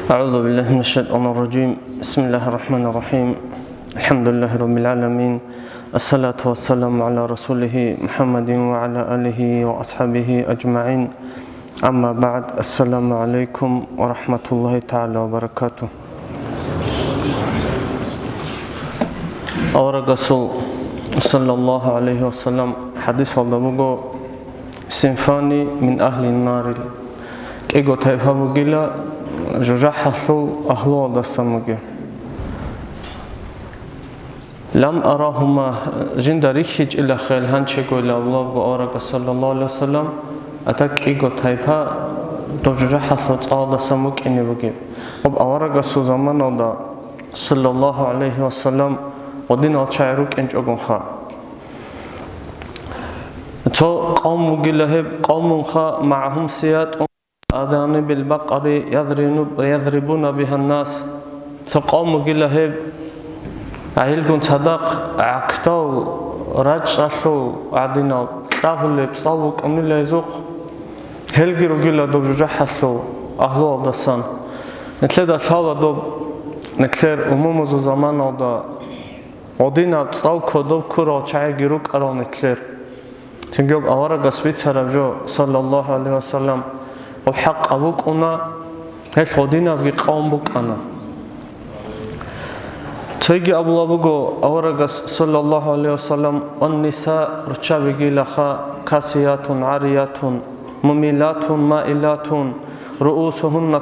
أعوذ بالله من الشيطان الرجيم. بسم الله الرحمن الرحيم. الحمد لله رب العالمين. الصلاة والسلام على رسوله محمد وعلى آله وأصحابه أجمعين. أما بعد، السلام عليكم ورحمة الله تعالى وبركاته. أورا رسول صلى الله عليه وسلم حديث الله سنفاني من أهل النار كيغو تايفابو جيلا جرحلو أهلو دسموجي لم أراهما جند ريخج إلا خيل هنشيغو إلى الله أورا صلى الله عليه وسلم أتاك إيغو تايفا دو جرحلو تعالى دسموك إني بجي وب أورا رسول زمان صلى الله عليه وسلم ودين الشعروك إنج أغنخا تو قوم جلهب قوم خا معهم سيات أذان بالبقر يضربون بها الناس. تو قوم جلهب عيلكم صدق عكتو رجعشو عدنا تاهل بصوك أمن الله يزوق هلجرو جلا دو جحشو أهلو الدسان نتلد شالا دو نتلر أمم زمان دا ودينا بصوك دو كرا شاي جروك أرا نتلر تنجوب أورا قصبيت سرجو صلى الله عليه وسلم وحق أبوك أنا هل خدينا في قوم بك أنا تيجي أبو لابوغو أورا صلى الله عليه وسلم والنساء رتشابي لخا كاسيات عاريات مميلات مائلات رؤوسهن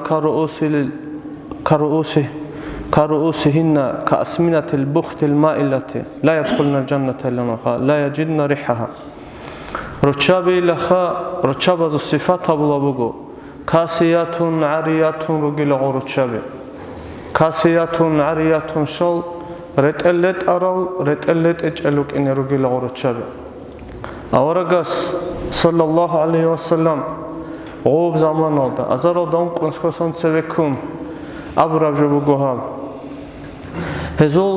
كرؤوسهن كأسمنة البخت المائلة لا يدخلن الجنة إلا نخا لا يجدن ريحها رتشابي لخا رتشابة الصفات أبو لابوغو كاسيات عاريات رجل رتشابي كاسيات عاريات شل رتقلت أرال رتقلت إجلوك إن رجل رتشابي أورجس صلى الله عليه وسلم غوب زمان هذا أزارو دام كونسكوسون سبكون أبو رجل بوغوها هزول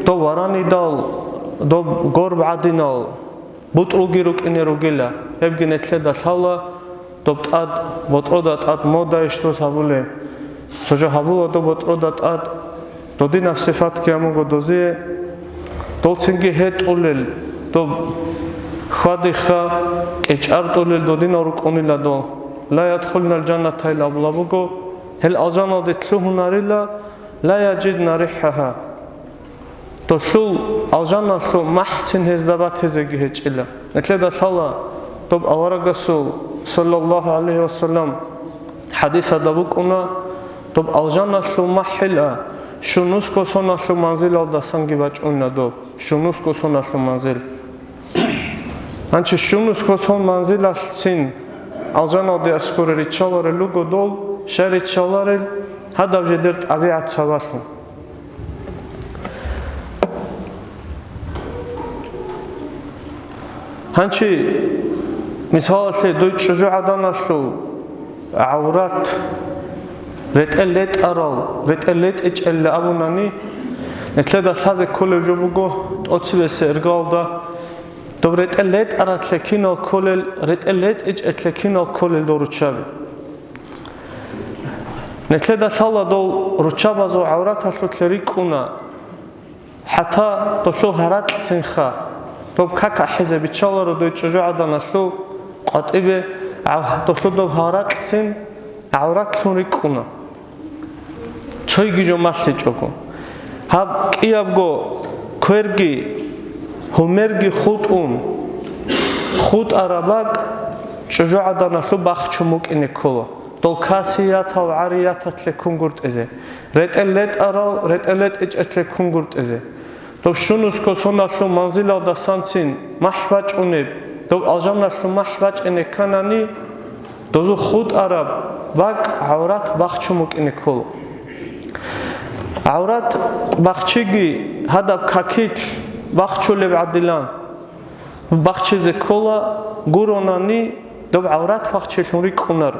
دو وراني دال دو غرب عدينال بطرقيروك إني رجلا يبغي نتلدا شالا دوبتاد بطرودات أد مودا يشتو سابولة سجى هابولا دو بطرودات أد دودي نفس صفات كيامو دوزي دولتينجي هت أولل دو خادي خا إجار أولل دودي نورك أونيلا دو لا يدخلنا الجنة تايلا بلابوغو هل أجانا دتلوه ناريلا لا يجدنا ريحها تو شو الجنة شو محسن هزدبات هزجي هجلا نتلدا شالا طب أورا رسول صلى الله عليه وسلم حديث دبوك أنا طب الجنة شو محلا شو نسكو سونا شو منزل على سانجي باج أنا دو شو نسكو سونا شو منزل أنت شو نسكو سون منزل سين الجنة دي أسكور ريتشالر لوجو دول شر ريتشالر هذا بجدرت أبيعت سواسهم هنشي مثال دوت شجاع دانشلو عورات رتقلت أرال رتقلت إجل أبوناني نتلدا شازك كل جوبوجو أتصبح إرجال دا دو رتقلت أرات لكينا كل رتقلت إجل لكينا كل دورتشاب نتلدا شالا دو رتشاب زو عورات هشلو تلريكونا حتى دوشلو هرات سنخا دوب كاكا حزب بتشالر دوت شجاع دانشلو قطعه دوشلو دوب هارات سن عورات لونريكونا چويگي جو ماشلي چوكو هاب كيابگو كويرگي همرگي خود عرباك شجاع دانشلو باخچوموك انكولو دول كاسيات و عريات تلكون گورت ازه رتقلت ارال رتقلت اج اتلكون گورت ازه دوب شونوسكو سوناشلو منزل دا سانسين محواج اونب دوب الجناشلو محواج انكاناني دوزو خود عرب باك عورات باخچوموك انكولو عورات باخچيگي هدب كاكيت باخچولب عدلان باخچيز كولا گوروناني دوب عورات باخچيلونري كونار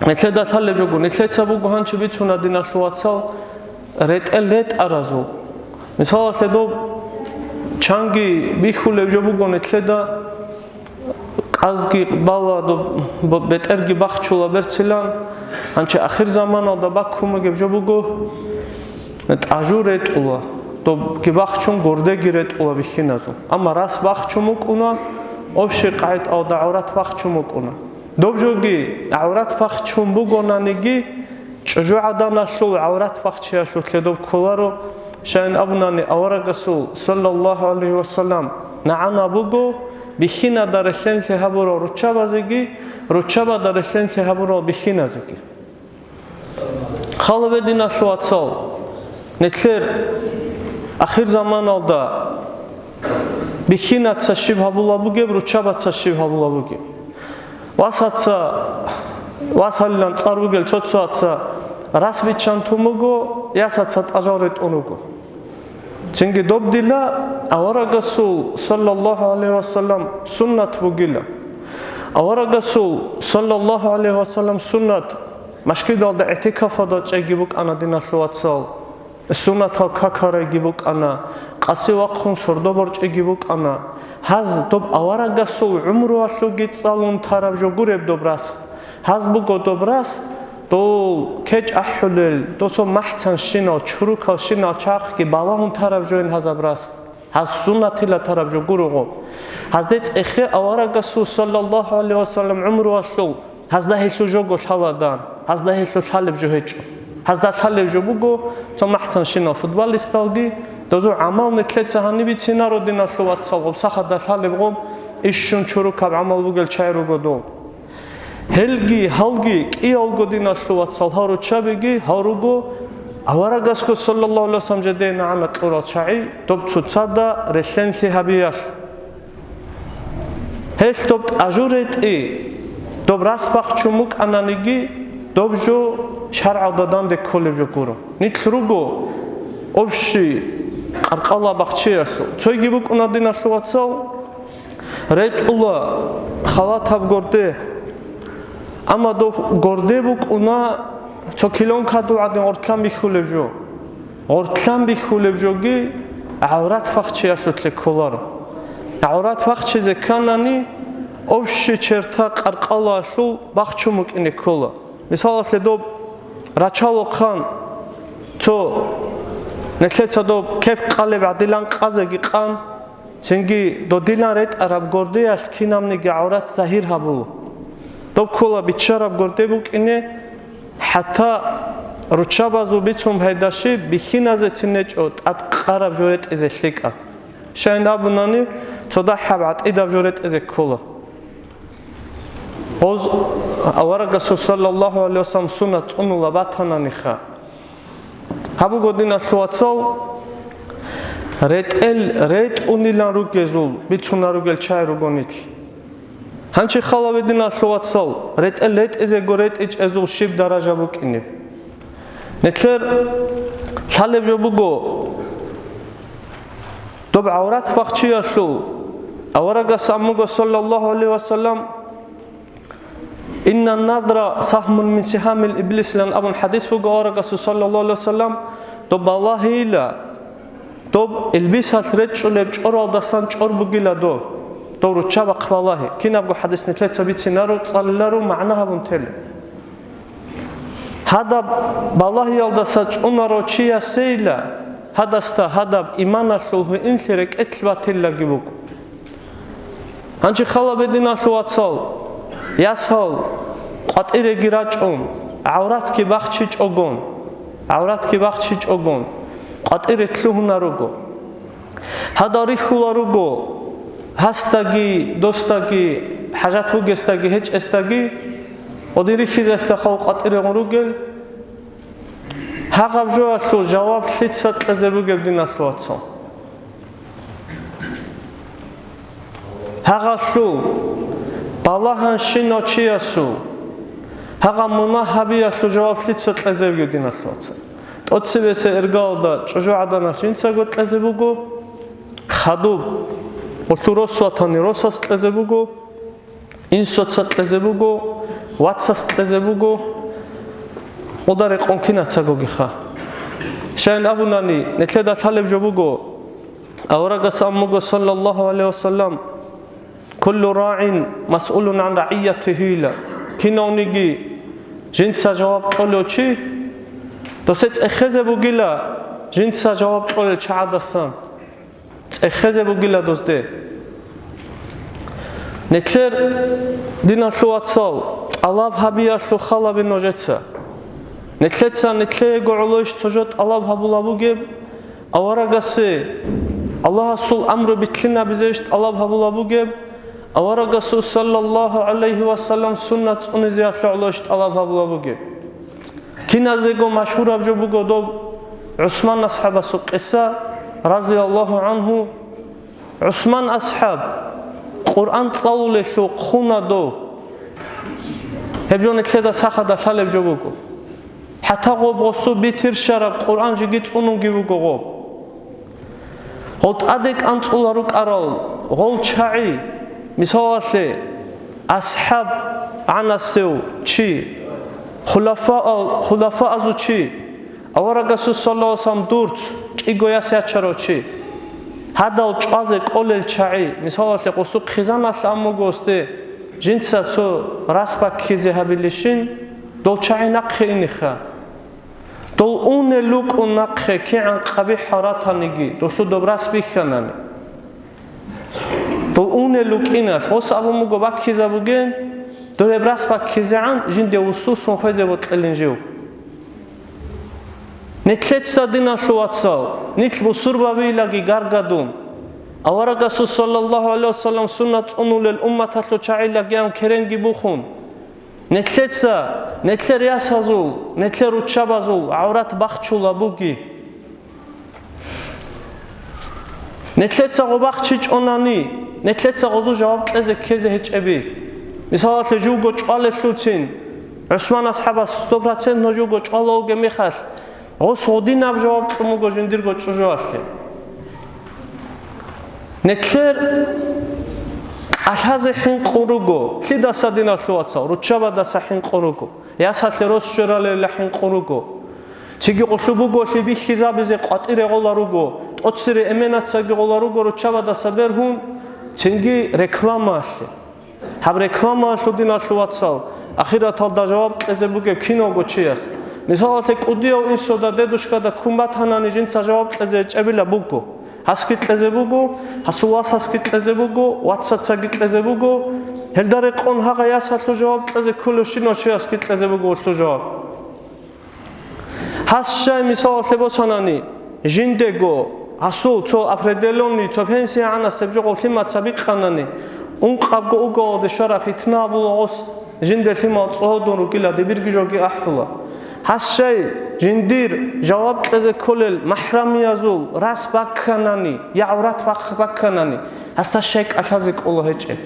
نتلدا تالب جوگو نتلت سابوگو هانچ بيتونا ديناشلواتسال رتقلت ارازو مثال دوب چانگي بيخولب جوگو نتلدا ყაზგი ყბალა და ბეტერგი ბახჩულა ბერცილან ანჩე ახირ ზამანა და ბაქუმეგებ ჟობუგო ტაჟურეტულა და გიბახჩუნ გორდეგი რეტულა ბიხინაზო ამა რას ბახჩუმუკუნა ოფში ყაიტაო და ავრათ ბახჩუმუკუნა დობჟოგი ავრათ ბახჩუმბუგონანიგი ჭჟუადანაშულ ავრათ ბახჩიაშულ ქედობ ქოლარო შენ აბუნანი ავარაგასულ სალალლაჰუ ალეიჰი ვასალამ ნაანაბუგო ბიხინა და რეხენ ქეჰაბურო რუჩაბაზიგი რუჩაბა და რეხენ ქეჰაბურო ბიხინაზიგი ხალვედინაშუაცალ ნეთლერ ახირ ზამანალდა ბიხინაცა შიბჰაბულაბუგებ რუჩაბაცა შიბჰაბულაბუგებ ვასაცა ვასალან წარვიგელ ცოცვაცა რასვიჩანთუმუგო იასაცა ტაჟორეტუნუგო ცინგი დობდილა ავარაგასულ სალალლაჰუ ალეიჰი ვასალამ სუნნათ ბუგილა ავარაგასულ სალალლაჰუ ალეიჰი ვასალამ სუნნათ მაშკიდალდა ეთიკაფადა ჭეგიბუკანა დინაშუაცალ სუნნათა ქაქარეგიბუკანა ყასივაყხუნ სორდობორ ჭეგიბუკანა ჰაზ დობ ავარაგასულ უმრუაშუგი წალუნ თარაბჟოგურებ დობრას ჰაზ ბუგო დობრას დოლ ქეჭ აჰულელ დოსო მაჰცან შინო ჩურუკალ შინო ჩახკი ბალაუნ თარაბჟოენ ჰაზაბრას ჰაზ სუნნათილა თარაბჟოგურუღო ჰაზდე წეხე ავარაგასულ სალალლაჰუ ალეიჰი ვასალამ უმრუაშუ ჰაზდა ჰეშუ ჟოგო შავადან ჰაზდა ჰეშუ შალებჟო ჰეჭო ჰაზდა შალებჟო ბუგო ცო მაჰცან შინო ფუტბოლისტალგი დოზო ამალ ნეთლეცა ჰანიბი ცინაროდინაშუ ვაცალღო სახადა შალებღო იშუნ ჩურუკალ ამალ ბუგელ ჩაირუგო დო 헬기 할기 끼올고디나슈와살 하루 차비기 하루고 아와라가스코 살랄라후 알라이히 와살람 제데나 아나 뚜라차이 돕츠차다 레센시 하비야스 헬톱 아주레티 dobра스бахчумук ананиги добжо шаръададан де колебжо куро нитлруго обши қарқала бахчияшу цойгибук унадинашувацал ретула халатаб горде ამა დო გორდებუკ უნა ჩოკილონ ქადუ ადენ ორთლან ბიხულებჟო ორთლან ბიხულებჟოგი ავრათ ფახჩიაშოთლე ქოლარო ავრათ ფახჩიზე კანანი ოფში ჩერთა ყარყალაშულ ბახჩუმუკინე ქოლა მისალაშე დო რაჩალო ხან ცო ნეთლეცა დო ქეფ ყალებ ადილან ყაზეგი ყან ცენგი დო დილან რეტ არაბ გორდეაშ ქინამნიგი ავრათ ზაჰირ ჰაბულუ დობქოლა ბიჩარაბ გორდებუკინე ჰათა რუჩაბაზუ ბიცუმ ჰედაში ბიხინაზე ცინეჭო ტატ ყარაბ ჟორეტეზე შეკა შენდაბუნანი ცოდა ჰაბატ იდა ჟორეტეზე ქოლა ოз ავარაგასუ სალალლაჰუ ალეიჰი ვასალამ სუნა წუნულა ბათანანი ხა ჰაბუ გოდინა შუაცალ რეტ უნილან რუგეზულ ბიცუნა რუგელ ჩაირუგონით ჰანჩი ხალავედინა შუაცალ რეტ ეზე გორეტ ეჭეზულ შიბ დარაჟაბუკინი ნეთლერ შალებჟობუგო დობ ავრათ ბახჩიაშუ ავარაგასამუგო სალალლაჰუ ალეიჰი ვასალამ ინნა ნადრა საჰმუნ მინ სიჰამილ იბლის ლან აბულ ჰადის ბუგო ავარაგასუ სალალლაჰუ ალეიჰი ვასალამ დობ ალაჰილა დობ ილბისათ რეჭულებ ჭორალდასან ჭორბუგილა დო دورو چابق والله كنا بقول حدث نتلت سبيت نارو تصللارو معناها بنتل هذا بالله يالدا سات أنارو شيء سيلا هذا استا هذا إيمان شوه إنشرك إتلباتيلا جبوك هنشي خلا بدينا شو أتصل يسهل قط إرجراج عورات كي بخشيج أقون عورات كي بخشيج أقون قط إرتلوه ناروجو هذا ريحولا روجو هستگی دوستگی حاجت بوگستگی هیچ استگی ودیری خیزش تخو قطعی غروگل حقب جو اشو جواب شید ست لزبو گبدین اشو اتسان حقا شو بالاهن شین آچی اسو حقا مناحبی اشو جواب شید ست لزبو گبدین اشو اتسان اتسی بسه ارگال دا چجو عدانش این سگوت لزبو گو خدوب უთუროსვათანი როსას ყეზებუგო ინსოცა ყეზებუგო ვაცას ყეზებუგო ოდარე ყონქინაცა გოგიხა შენ აბუნანი ნეთლედა თალებჟობუგო ავარაგასამუგო სალალლაჰუ ალეიჰი ვასალამ كل راع مسؤول عن رعيته لا كنونيجي جنسا جواب قولو چی دوست اخزه بوگیلا جنسا جواب قول چعدسان اخزه بوگیلا دوسته نتلر دینا شواتسال алаб хабия шу халаби ножеца нетлеца нетле гуулош тожот алаб хабулабуге аварагасе аллаҳ сул амру битлина бизешт алаб хабулабуге аварагасу саллаллаху алайҳи ва саллам суннат унизия шуулошт алаб хабулабуге киназего машҳур абжо буго до усман асҳабасу қисса разиаллаху анҳу усман асҳаб қуръан цалулешу хуна до هبجون تلدا ساخا دا شالب جو بگو حتی غوب غصو بیتیر شرب قرآن جگیت اونو گی بگو غوب غوت ادک انت اولاروک ارال غول چاعی مثاله اصحاب عناسو چی خلفاء ازو چی اورگاسو صلی الله علیه وسلم دورت کی گویاسی اچرو چی هدال چازک اولل چاعی مثاله غصو خیزان اشامو گوسته جنسا سو راس باکیزه هبیلشین دل چای نقخه نیخه دل اون لوک اون نقخه که عن قبیح حراتانگی دل تو دبراس بیخنانی دل اون لوک اینش واسه ابو مگو باکیزه بگن دل براس باکیزه عن جن دیوسو سون خیزه بود کلنجیو نکلت سادینا شواتسال نیک بسر بابی لگی گرگادون аварагасу саллаллаху алейхи ва саллам суннат унулел уммататлу чаилла гям керенги бухун нетлетса нетлер ясазул нетлер учабазул аврат бахчула буги нетлетса гобахчич онани нетлетса гозу жаваб кезе кезе хечеби мисалат жуго чвалешлуцин усман асхаба 100% ножуго чвалоге михал гос одинаб жаваб муго жиндирго чужуасе нетлер ашазе хин қуруго хида садина шуатса ручаба да сахин қуруго ясатле рос шурале лахин қуруго чиги қошубуго шиби хизабизе қатире голаруго тоцире эменатсаги голаруго ручаба да саберхун чинги рекламаше хаб реклама шудина шуатса ахиратал да жаваб кезебуге киного чияс мисалате қудио инсода дедушка да кумбатанани жинца жаваб кезе чебила буго هسکت لزبوگو هسواس هسکت لزبوگو واتسات سگت لزبوگو هلدار قون ها قیاس هست جواب لز کلوشی نوچه هسکت لزبوگو تو جواب هست شای مثال لباسانانی جندگو هسو تو اپردلونی تو پنسی عنا سبجو قلمت سبیق خانانی اون قبگو اوگو دشارا فتنه بلغوس جندر خیمات صهودون رو گیلا دبیرگی جوگی احولا هست شای جندیر جواب لز کلل محرمی ازول راس بکنانی یا عورت بکنانی هست شک اشازک الله هچه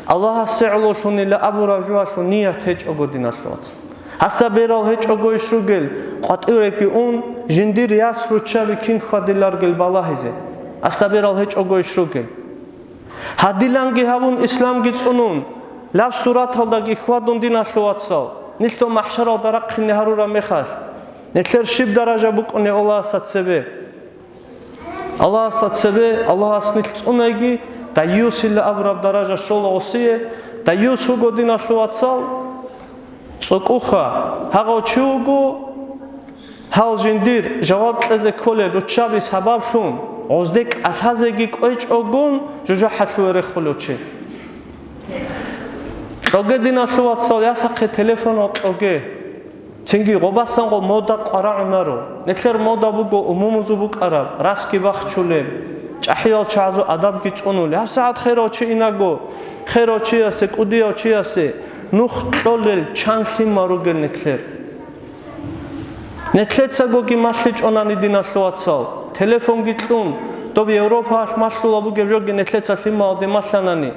الله سعلوشونی لابو راجواشون نیت هچ اگودین اشواز هست بیرال هچ اگویش رو گل قطعه که اون جندیر یاس رو چاوی کین خودیلار گل بالاهیزه هست بیرال هچ اگویش رو گل هدیلانگی هاون اسلام گیت اونون لب صورت هلدگی خوادون دین اشواز سال نیستو محشر و درق نهارورا میخواست نتلر شیب درجه بکنه الله ساتسبه الله ساتسبه الله اسنیت اونگی تایوسیل ابراب درجه شول اوسیه تایوسو گودینا شواتسال سوکوخا هاگو چوگو هاو جندیر جواب از کله دو چابی سبب شون ازدک اشازگی کوچ اوگون جوجا حشوره خلوچی اوگه دینا شواتسال یا ساق تلفن اوگه چنگی قباستان قو مودا قرار نرو نکلر مودا بگو عمومزو بگ عرب راسکی وقت چولیم چحیال چازو ادب کی چونولی هر ساعت خیرا چی اینگو خیرا چی است کودیا چی است نخ طول چانسی ماروگل نکلر نکلر سگو کی ماشیچ آنانی دینا شواتسال تلفن گیتون تو بی اروپا اش ماشلو بگو جوگی نکلر سفی مادی ماشلانی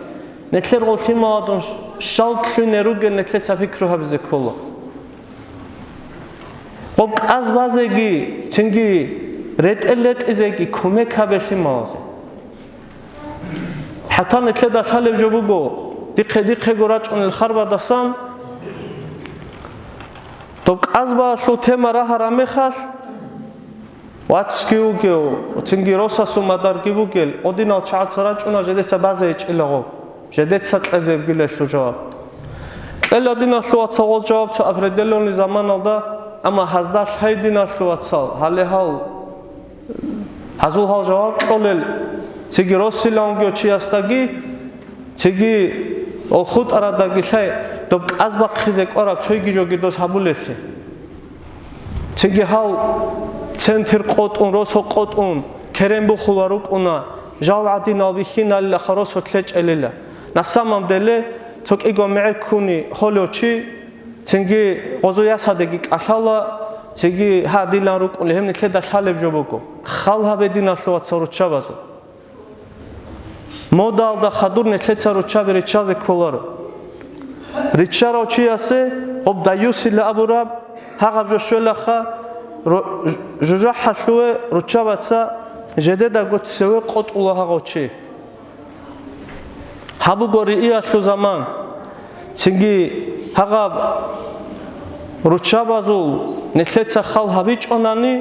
نکلر قلتی مادون شالکی نروگل نکلر سفی کروها بیزه کلا خب از بازگی چنگی رتلت ازگی کمک هبشی مازه حتی نکله داخل جبوگو دیقه گرچ اون الخرب دستان تو از باز تو تیم راه رامی خواست واتسکیو گیو چنگی روسا سو مدار گیو گیل اودینا چهار سرچ اونا جدی سبازه ایچ ایلگو ჟედეცა ყეზებ გილეშო ჯავაბ ელადინაშოა ცალ ჯავაბ ცა აგრედელონი ზამანალდა ამა ჰაზდაშ ჰაიდინაშოა ჰალეჰალ ჰაზულჰალ ჯავაბ ყოლელ ციგი როსილანგიო ჩიასტაგი ციგი ოხუტ არადაგი ხაი დობ ყაზბახიზე ყარა ცოიგი ჯოგიდოს ჰაბულეში ციგი ჰალ ცენტრ ყოტუნ როსო ყოტუნ ქერემბუხულა რუკუნა ჟალადინავი ხინალა ხაროსო თლეჭელილა ნასამამდელე ცოკიგო მეერქუნი ჰოლოჩი ცინგი ყოზოიასადეგი ყაშალა ციგი ჰადილან რუკუნი ჰემნი თლედა შალებ ჯობოკო ხალჰაბედინაშოა ცორჩაბაზო მოდალდა ხადურნე თლეცა როჩაბი რიჩაზე ქოლარო რიჩაროჩიასე ობდაიუსილა აბურა ჰაღაბჟოშველახა ჟუჟაჰაშუე როჩაბაცა ჟედედა გოცევე ყოტულა ჰაღოჩი ჰაბუგორი იაშუ ზამან ცინგი ჰაღაბ როჩაბაზულ ნეთლეცა ხალ ჰაბიჭონანი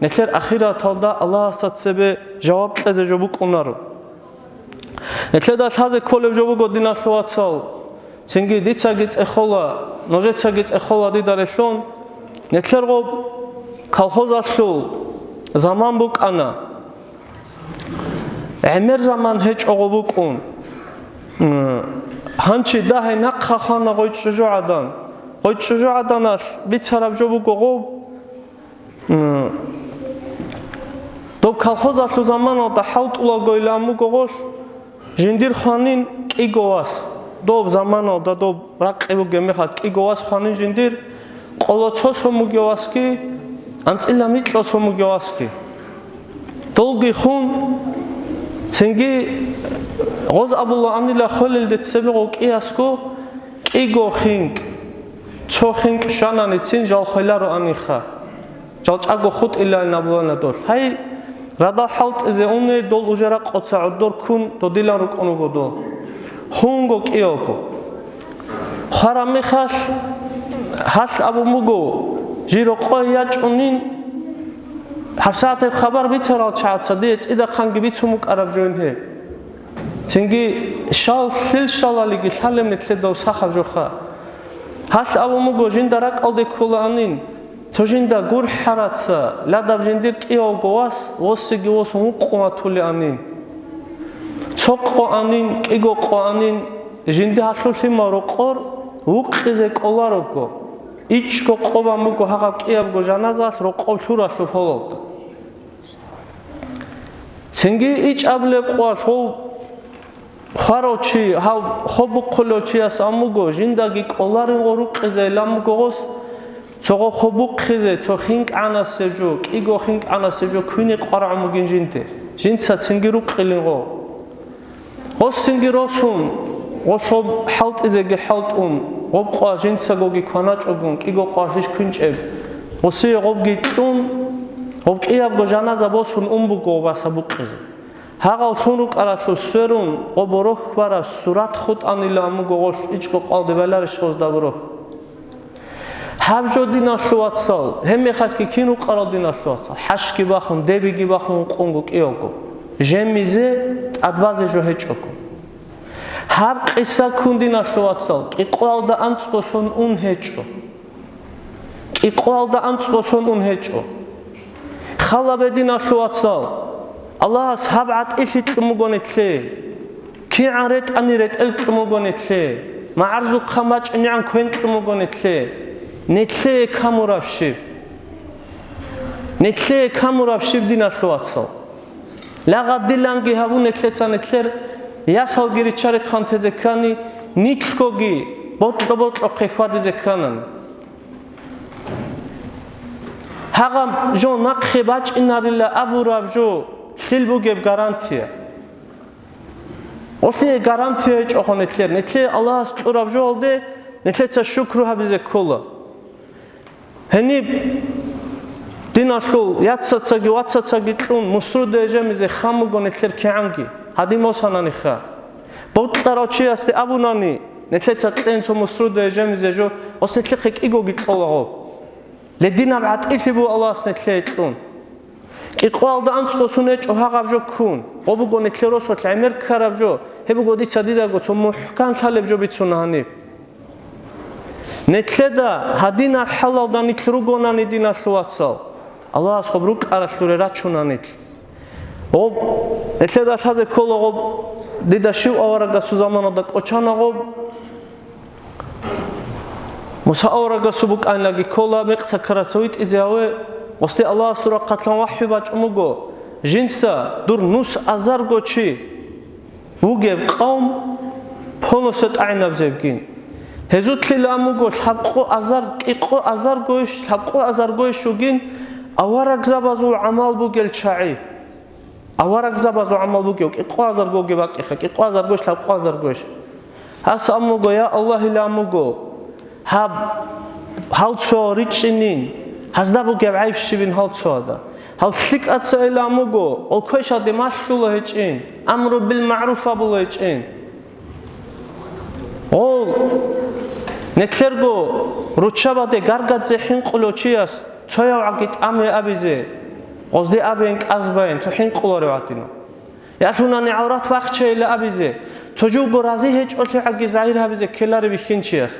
ნეთლერ ახირათალდა ალაჰასაცებე ჟავაბ ყეზე ჟობუკუნარო ნეთლედა თაზე ქოლებ ჟობუგოდინაშოაცალ ცინგი დიცაგი წეხოლა ნოჟეცაგი წეხოლა დიდარეშონ ნეთლერღო ქალხოზაშულ ზამან ბუკანა ემერ ზამან ჰეჭოღობუკუნ ჰანჩი დაჰე ნახახანა ღოიჭჟოადან ღოიჭჟოადანაშ ბიცარაბ ჟობუკოღო დობ ქალხოზაშულ ზამანო და ჰავტულა გოილამუ გოღოშ ჟინდირ ხანინ კიგოვას დობ ზამანო და დობ რაყებუ გემეხად კიგოვას ხანინ ჟინდირ ყოლოცოსო მუგევასკი ანწილა მიჭოსო მუგევასკი დოლგი ხუნ ცენგი ღოз აბულა ანილა ხოლელდე ცებიღო კიასკო კიგო ხინკ ცოხინკ შანანი ცინ ჟალხელარო ანიხა ჟალჭაგო ხუტილა ნაბულანა დოლ ჰაი რადა ჰალტზე უნე დოლ უჟერა ყოცა ოდორ ქუნ დოდილა რუკონუგო დოლ ხუნგო კიოკო ხარამიხაშ ჰაშ აბუმუგო ჟირო ყოია ჭუნინ ჰასათე ხაბარ ბიცარალ ჩაცა დი წიდა ხანგი ბიცუმუ კარაბ ჟონჰე ცინგი შალ ხილ შალალიგი შალემნე თლედო სახავ ჟოხა ჰაშ აბუმუგო ჟინდარა ყალდე ქულანინ ცოჟინდა გურ ჰარაცა ლადაბ ჟინდირ ყიოგოას ოსიგი ოს უყოათული ანინ ცოყო ანინ ყიგო ყოანინ ჟინდი ჰაშულში მაროყორ უყიზე ყოლაროკო იჩკო ყობამუგო ჰაღა ყიაბგო ჟანაზას რო ყოლშურაშო ფოლოთ ცინგი იჭაბლე ყვა ხო ხაროჩი ჰა ხობუ ყოლოჩიას ამუგო ჟინდაგი ყოლარინ ყორუყიზე ლამუგოს ცოღო ხობუ ყიზე ცო ხინკანასეჯო ყიგო ხინკანასეჯო ქვინი ყარა ამუგინ ჟინტე ჟინცა ცინგი რუ ყილინღო ოსინგი როსუნ ოსობ ჰალტიზეგი ჰალტუნ ოპყვა ჟინცაგოგი ქანაჭოგუნ ყიგო ყვაშიშ ქინჭებ ოსი ოპგი ტუნ ოპყიაბგო ჟანაზა ბოსუნ უმბუგო ვასაბუყიზე ჰაღალ სუნუ ყარასო სერუნ ობორო ხვარა სურათ ხუტანილა ამუგოღოშ იჭკო ყალდებალარი შხოს დაბრო ჰაბჯოდინაშოაცალ ჰემეხათკი ქინუ ყაროდინაშოაცალ ჰაშკი ბახუნ დებიგი ბახუნ ყუნგო ყიოგო ჟემიზე ტადბაზე ჟოჰეჭოკო ჰაბ ყისა ქუნდინაშოაცალ ყიყვალდა ამწყოშონ უნჰეჭო ყიყვალდა ამწყოშონ უნჰეჭო ხალაბედინაშოაცალ ალას ჰაბ ატიში ტმუგონეთლე კი არეთ ანირეთ ელტმუგონეთლე მაარზუ ხამაჭნიან ქვენ ტმუგონეთლე ნეთლე ქამურაფში დინაშოაცალ ლაღადილანგი ჰავუნეთლეცანეთლერ იასალგირი ჩარე ხანთეზე ქანი ნიქგოგი ბოტლო ხეხვადიზე ქანან ჰაღამ ჟო ნახე ბაჭინარილა აბურაბ ჟო ხილბუგებ გარანტია ოსე გარანტია ჭოხონეთლერ ნეთლე ალას ყურაბ ჟო ალდე ნეთლეცა შუქრუ ჰაბიზე ქოლა ჰენი დინაშულ იაცაცაგი ვაცაცაგი ყუნ მუსრუდეჟემიზე ხამუგონეთლერ ქანგი ჰადიმოსანანი ხა ბოტლაროჩიასტე აბუნანი ნეთლეცა ყენცო მუსრუდეჟემიზე ჟო ოსეთლე ყიგოგი ყოლაღო ლედინამ ატყიფიბუ ალას ნეთლე ყუნ ყიყვალდა ამწყოსუნე ჭოჰაღაბ ჟო ქუნ ობუგონეთლეროსოთლე ამერ ქარაბ ჟო هبو قدي تصديدا قلت محكم طالب جو بيتسونهاني نتلدا هدينا حلال دا نتلروغونا ندينا سواتسال الله خبروك على سورة چونانيت об نتلدا تازه كل об ديدا شو أورا سو زمانه دا قچانا об موسى أورا سبوك أن لقي كولا مقصا كراسويت إزياوي وستي الله سورة قتلان وحي باج أموغو جنسا دور نوس أزارغو چي وغيب قوم پونوست عين أبزيبگين هزوت ليلا أموغو لحبقو أزار إقو أزارغوش لحبقو أزارغوش شوگين أورا زبازو عمال بوغيل چاعي أورا زبازو عمال بوغيل إقو أزارغو گيباق إخك إقو أزارغوش لحبقو أزارغوش هس أموغو يا الله إلا أموغو هاب هالتو ريتشينين هزدا بوغيب عيب شبين هالتو هذا هل خلق أتسأل أموغو والكويش هذا ماشلو هيتشين أمر بالمعروف أبو هيتشين أول نتلرغو روتشابا دي غارغات زي قلو چياس تويا وعقيت أمي أبيزي قصدي أبينك أزبين تو قلو رواتينو يأتونا نعورات وقت شايلة أبيزي توجوغو رازي هيتش أولي عقي زعير أبيزي كلاري بيخين چياس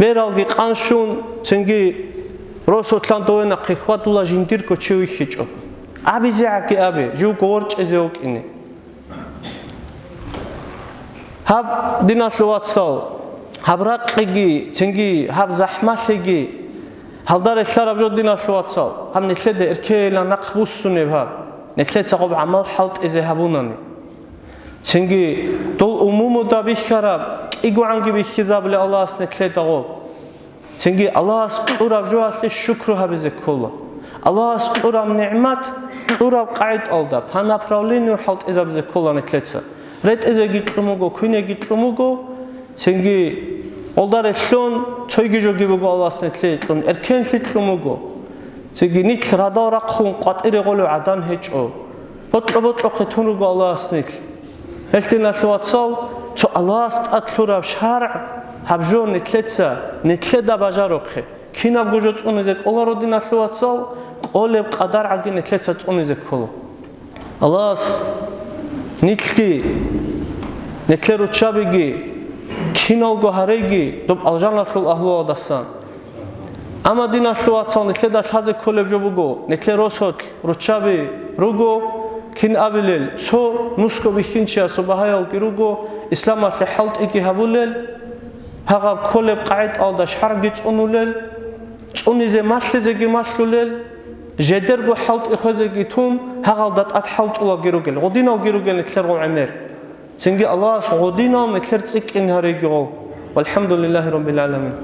بيرالغي قانشون تنجي روسو تلانتوينا قيخوات الله جنديركو چوي خيچو أبي زعكي أبي جو قورج إزيوك إني هاب دينا شواتسال هاب راقيجي تنجي هاب زحمة هالدار الشرب جو دينا شواتسال هم نتلد إركيلا نقبوس سنب هاب نتلد سقوب عمل حلط إزي هابوناني تنجي دول أمومو دا بيشكراب إيقو عنجي بيشكزاب لي الله نتلد أغوب تنجي الله سقوراب جواس لي شكر هابيزي كله الله سقوراب نعمت قوراب قاعد ألدا بحنا براولينيو حلط إزا بيزي كله نتلدسا ريت إزا جيتلموغو كويني جيتلموغو تنجي ألدار إشلون تويجي جو جيبوغو الله نتلدلون إركين شيتلموغو تنجي نيت رادارا قون قطيري غلو عدم هيجو بطلو خطونوغو الله نتل هلتنا شواتسال تو الله أتلوراب شارع هبجور نتلتسا نتلدا بجاروخي كينا بوجود أنزك الله ردينا شواتسال قولب قدر عقي نتلتسا أنزك كله الله نتلكي نتلرو تشابيجي كينا وجهريجي دوب الجنة شو أهلو دستان أما دينا شواتسال نتلدا شازك كله بجوبوجو نتلروسوت روتشابي روجو كين أبلل شو نسكو بيخينشيا سبحان كيروجو إسلام الحلط إكي هبولل هغا كل قاعد ألدا شحرقت أنولل أنيزه ماشلزه ماشلول جدرجو حلط إخوزه توم هغا دات أتحلط الله جروجل غدينا وجروجل نتلرو عمر سنجي الله غدينا نتلرتك إنهاريجو والحمد لله رب العالمين